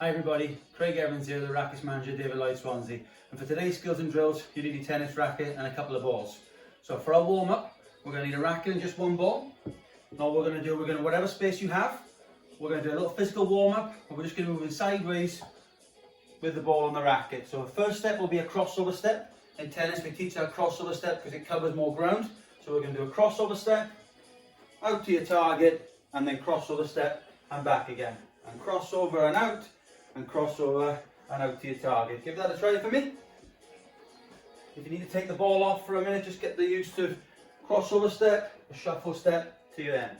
Hi everybody, Craig Evans here, the Rackets Manager, David Lloyd Swansea. And for today's skills and drills, you need a tennis racket and a couple of balls. So for our warm up, we're going to need a racket and just one ball. Now what we're going to do, whatever space you have, we're going to do a little physical warm up, and we're just going to move in sideways with the ball on the racket. So the first step will be a crossover step. In tennis we teach our crossover step because it covers more ground. So we're going to do a crossover step, out to your target, and then crossover step and back again. And crossover and out, and crossover and out to your target. Give that a try for me. If you need to take the ball off for a minute, just get the used to crossover step, a shuffle step to your end.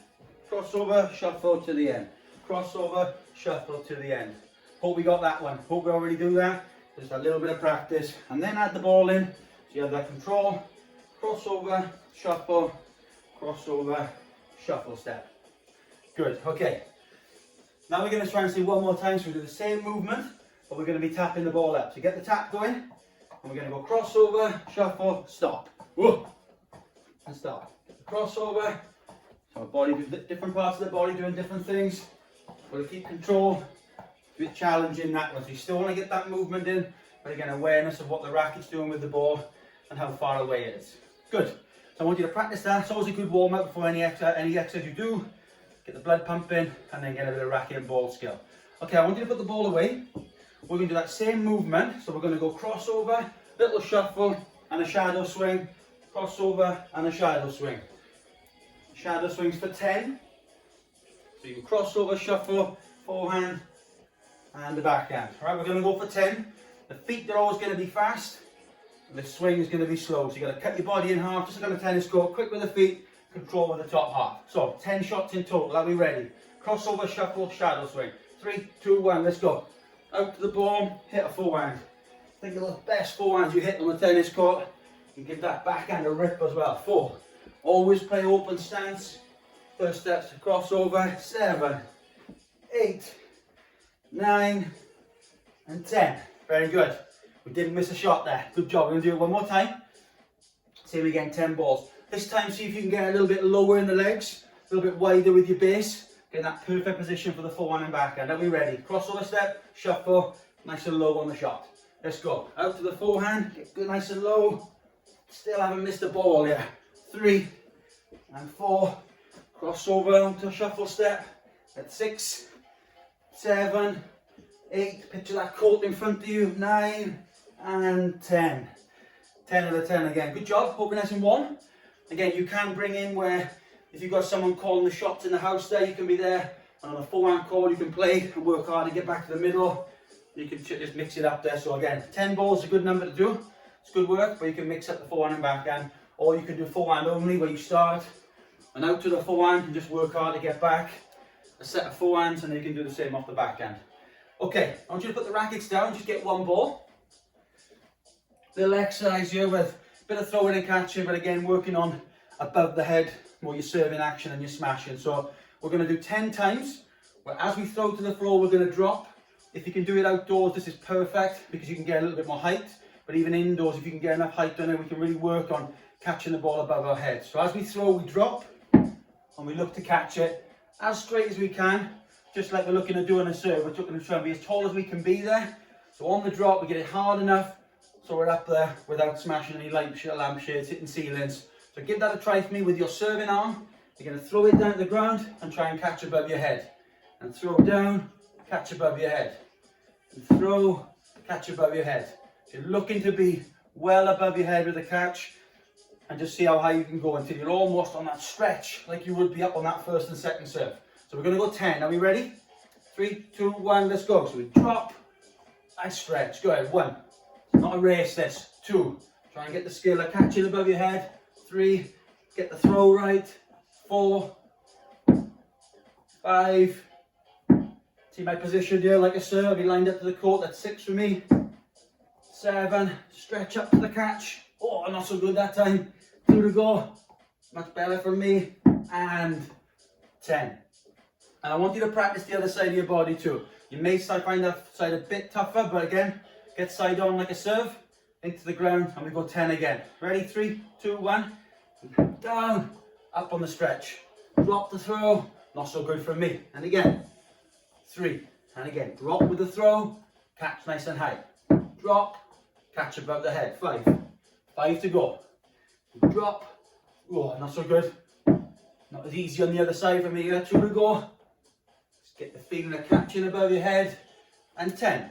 Crossover, shuffle to the end. Crossover, shuffle to the end. Hope we got that one. Hope we already do that. Just a little bit of practice. And then add the ball in. So you have that control. Crossover, shuffle, crossover, shuffle step. Good, okay. Now we're going to try and see one more time, so we do the same movement, but we're going to be tapping the ball up. So get the tap going, and we're going to go crossover, shuffle, stop. Whoa, and stop. Crossover. So our body, different parts of the body doing different things. Got to keep control. A bit challenging that one. So you still want to get that movement in, but again, awareness of what the racket's doing with the ball and how far away it is. Good. So I want you to practice that. It's always a good warm up before any exercise you do. Get the blood pumping and then get a bit of racket and ball skill. Okay, I want you to put the ball away. We're going to do that same movement. So we're going to go crossover, little shuffle and a shadow swing. Crossover and a shadow swing. Shadow swings for 10. So you can crossover, shuffle, forehand and the backhand. All right, we're going to go for 10. The feet are always going to be fast. And the swing is going to be slow. So you've got to cut your body in half, just like on a tennis court. Quick with the feet. Control with the top half. So 10 shots in total. Are we ready? Crossover, shuffle, shadow swing. 3, 2, 1. Let's go. Out to the ball. Hit a forehand. Think of the best forehands you hit on the tennis court. You can give that backhand a rip as well. 4. Always play open stance. First steps to crossover. 7, 8, 9, and 10. Very good. We didn't miss a shot there. Good job. We're going to do it one more time. Same again. 10 balls. This time, see if you can get a little bit lower in the legs, a little bit wider with your base, get that perfect position for the forehand and backhand. Are we ready? Crossover step, shuffle, nice and low on the shot. Let's go. Out to the forehand, get good, nice and low. Still haven't missed a ball here. 3 and 4. Crossover onto a shuffle step at 6, 7, 8. Picture that court in front of you. 9 and 10. 10 out of 10 again. Good job. Hope you're nice and warm. Again, you can bring in where, if you've got someone calling the shots in the house there, you can be there. And on a forehand call, you can play and work hard to get back to the middle. You can just mix it up there. So again, 10 balls is a good number to do. It's good work, but you can mix up the forehand and backhand. Or you can do forehand only, where you start and out to the forehand and just work hard to get back. A set of forehands, and then you can do the same off the backhand. Okay, I want you to put the rackets down, just get one ball. Little exercise here with bit of throwing and catching, but again working on above the head, more your serving action and your smashing. So we're going to do 10 times, where as we throw to the floor, we're going to drop. If you can do it outdoors, this is perfect because you can get a little bit more height. But even indoors, if you can get enough height on it, we can really work on catching the ball above our head. So as we throw, we drop and we look to catch it as straight as we can, just like we're looking to do on a serve. We're looking to try and be as tall as we can be there. So on the drop, we get it hard enough so we're up there without smashing any lampshades, hitting ceilings. So give that a try for me with your serving arm. You're going to throw it down to the ground and try and catch above your head. And throw down, catch above your head. And throw, catch above your head. So you're looking to be well above your head with the catch. And just see how high you can go until you're almost on that stretch, like you would be up on that first and second serve. So we're going to go 10. Are we ready? 3, 2, 1, let's go. So we drop, nice stretch. Go ahead. 1. Not a race this. 2. Try and get the skill of catching above your head. 3. Get the throw right. 4. 5. See my position here like a serve. He lined up to the court. That's 6 for me. 7. Stretch up to the catch. Oh, not so good that time. 2 to go. Much better for me. And 10. And I want you to practice the other side of your body too. You may find that side a bit tougher, but again, get side on like a serve, into the ground, and we go 10 again. Ready? 3, 2, 1. Down, up on the stretch. Drop the throw, not so good for me. And again, 3, And again, drop with the throw, catch nice and high. Drop, catch above the head. 5. 5 to go. Drop. Oh, not so good. Not as easy on the other side for me here. 2 to go. Just get the feeling of catching above your head. And 10.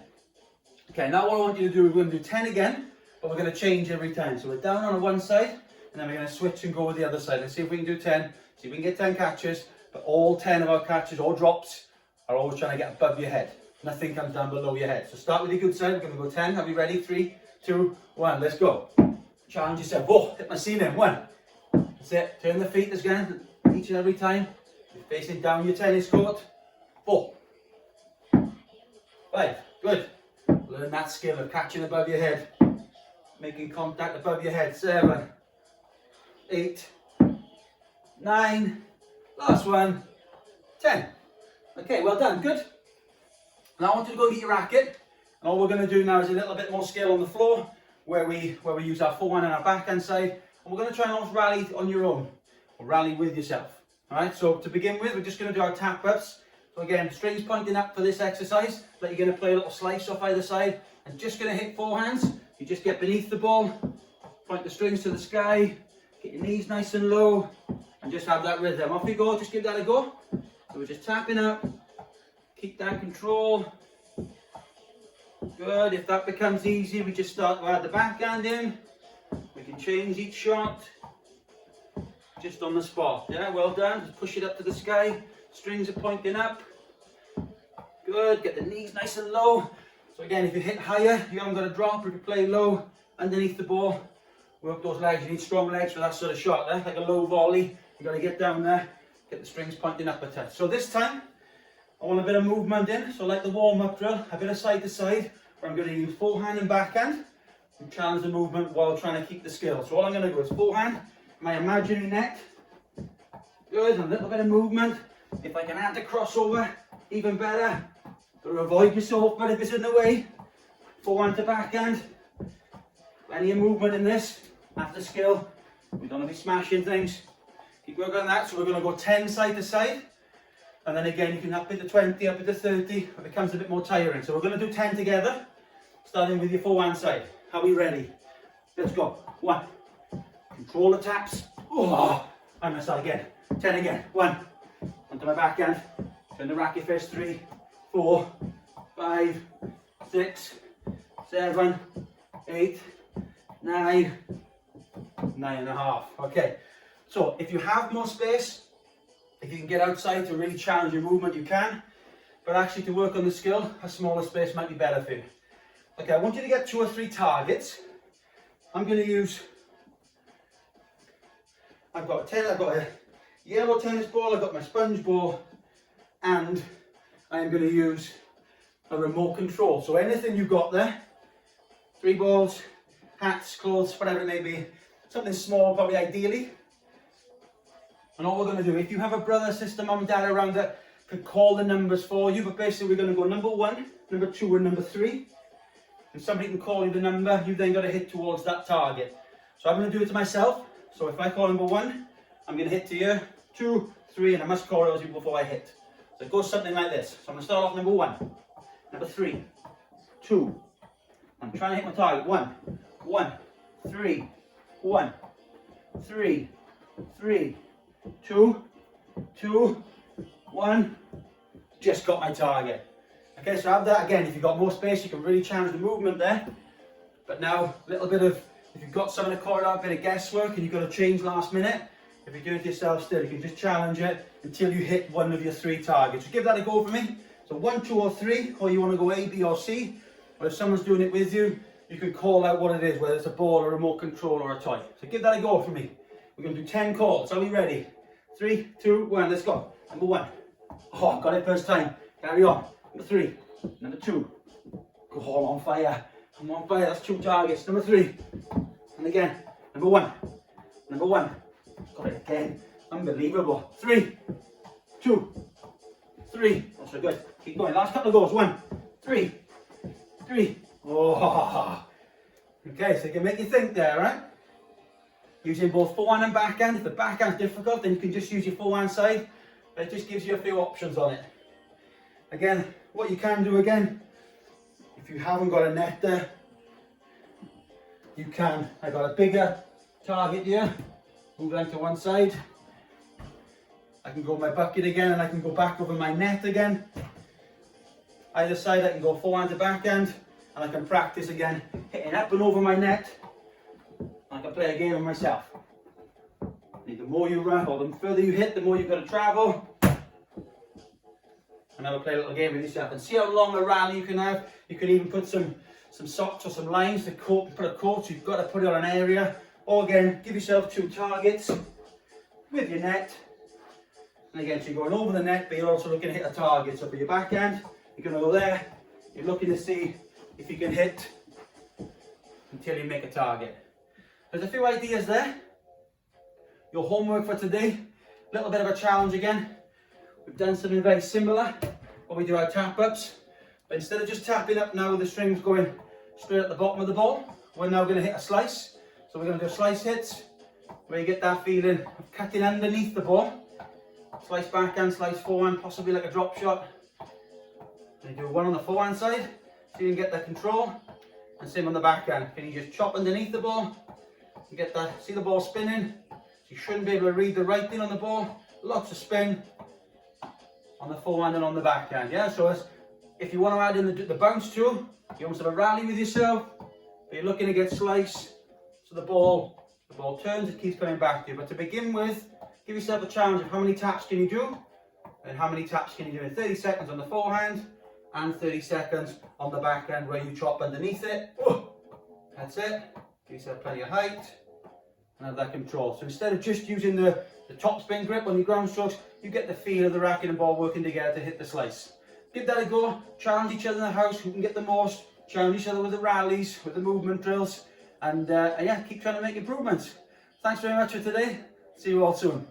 Okay, now what I want you to do, we're going to do 10 again, but we're going to change every time. So we're down on one side, and then we're going to switch and go with the other side. And see if we can do 10. See if we can get 10 catches, but all 10 of our catches or drops are always trying to get above your head. Nothing comes down below your head. So start with the good side. We're going to go 10. Are we ready? 3, 2, 1. Let's go. Challenge yourself. Oh, hit my ceiling. 1. That's it. Turn the feet again. Each and every time. You're facing down your tennis court. 4. 5. Good. Learn that skill of catching above your head. Making contact above your head. 7. 8. 9. Last one. 10. Okay, well done. Good. Now I want you to go get your racket. And all we're going to do now is a little bit more skill on the floor, where we use our forehand and our backhand side. And we're going to try and almost rally on your own, or rally with yourself. Alright, so to begin with, we're just going to do our tap ups. So again, strings pointing up for this exercise, but you're going to play a little slice off either side, and just going to hit forehands. You just get beneath the ball, point the strings to the sky, get your knees nice and low, and just have that rhythm. Off you go, just give that a go. So we're just tapping up, keep that control. Good, if that becomes easy, we just start to add the backhand in. We can change each shot, just on the spot. Yeah, well done, just push it up to the sky, strings are pointing up. Good, get the knees nice and low. So again, if you hit higher, you haven't got to drop. If you play low, underneath the ball, work those legs. You need strong legs for that sort of shot, like a low volley. You've got to get down there, get the strings pointing up a touch. So this time, I want a bit of movement in. So like the warm-up drill, a bit of side to side, where I'm going to use forehand and backhand and challenge the movement while trying to keep the skill. So all I'm going to do is forehand, my imaginary net. Good, and a little bit of movement. If I can add the crossover, even better. Got to avoid yourself, but if it's in the way, forehand to backhand. Plenty of movement in this. That's the skill. We don't want to be smashing things. Keep working on that. So we're going to go 10 side to side. And then again, you can up it to 20, up it to 30. It becomes a bit more tiring. So we're going to do 10 together, starting with your forehand side. Are we ready? Let's go. 1. Control the taps. Oh, and my side again. 10 again. 1. Onto my backhand. Turn the racket first. 3, 4, 5, 6, 7, 8, 9, 9.5. Okay. So if you have more space, if you can get outside to really challenge your movement, you can. But actually to work on the skill, a smaller space might be better for you. Okay, I want you to get 2 or 3 targets. I'm going to use, I've got a yellow tennis ball, I've got my sponge ball, and I'm going to use a remote control. So anything you've got there, 3 balls, hats, clothes, whatever it may be, something small probably ideally. And all we're going to do, if you have a brother, sister, mum, dad around that can call the numbers for you, but basically we're going to go number 1, number 2 and number 3. And somebody can call you the number, you've then got to hit towards that target. So I'm going to do it to myself. So if I call number 1, I'm going to hit to you, 2, 3, and I must call those before I hit. So it goes something like this. So I'm going to start off number 1, number 3, 2. I'm trying to hit my target. 1, 1, 3, 1, 3, 3, 2, 2, 1. Just got my target. Okay, so have that again. If you've got more space, you can really challenge the movement there. But now, a little bit of, if you've got some in the corridor, a bit of guesswork and you've got to change last minute, if you're doing it yourself still, you can just challenge it until you hit one of your 3 targets. So give that a go for me. So 1, 2 or 3, or you want to go A, B or C. Or if someone's doing it with you, you can call out what it is, whether it's a ball, a remote control or a toy. So give that a go for me. We're going to do 10 calls. Are we ready? 3, 2, 1, let's go. Number 1. Oh, got it first time. Carry on. Number 3. Number 2. Go all on fire. I'm on fire. That's 2 targets. Number 3. And again. Number 1. Number 1. Got it again. Unbelievable. 3, 2, 3. That's so good. Keep going. Last couple of goals. 1, 3, 3. Oh. Okay, so you can make you think there, right? Using both forehand and backhand. If the backhand's difficult, then you can just use your forehand side. But it just gives you a few options on it. Again, what you can do again, if you haven't got a net there, you can, I got a bigger target here, move that to one side. I can go my bucket again and I can go back over my net again. Either side I can go forehand to backhand and I can practice again hitting up and over my net. I can play a game with myself. The more you run or the further you hit, the more you've got to travel. And I will play a little game with yourself and see how long a rally you can have. You can even put some socks or some lines to put a court, so you've got to put it on an area. Or again, give yourself 2 targets with your net. And again, so you're going over the net, but you're also looking to hit a target. So for your backhand, you're going to go there. You're looking to see if you can hit until you make a target. There's a few ideas there. Your homework for today, a little bit of a challenge again. We've done something very similar when we do our tap ups, but instead of just tapping up now with the strings going straight at the bottom of the ball, we're now going to hit a slice. So we're going to do slice hits where you get that feeling of cutting underneath the ball. Slice backhand, slice forehand, possibly like a drop shot. And you do one on the forehand side so you can get that control, and same on the backhand. Can you just chop underneath the ball? You get that, see the ball spinning. You shouldn't be able to read the right thing on the ball. Lots of spin on the forehand and on the backhand. Yeah, so if you want to add in the bounce too, you almost have a rally with yourself, but you're looking to get slice. So the ball turns, it keeps coming back to you. But to begin with, give yourself a challenge of how many taps can you do, and how many taps can you do in 30 seconds on the forehand and 30 seconds on the backhand where you chop underneath it. That's it. Give yourself plenty of height and have that control. So instead of just using the top spin grip on your ground strokes, you get the feel of the racket and ball working together to hit the slice. Give that a go, challenge each other in the house, who can get the most, challenge each other with the rallies, with the movement drills, and yeah, keep trying to make improvements. Thanks very much for today. See you all soon.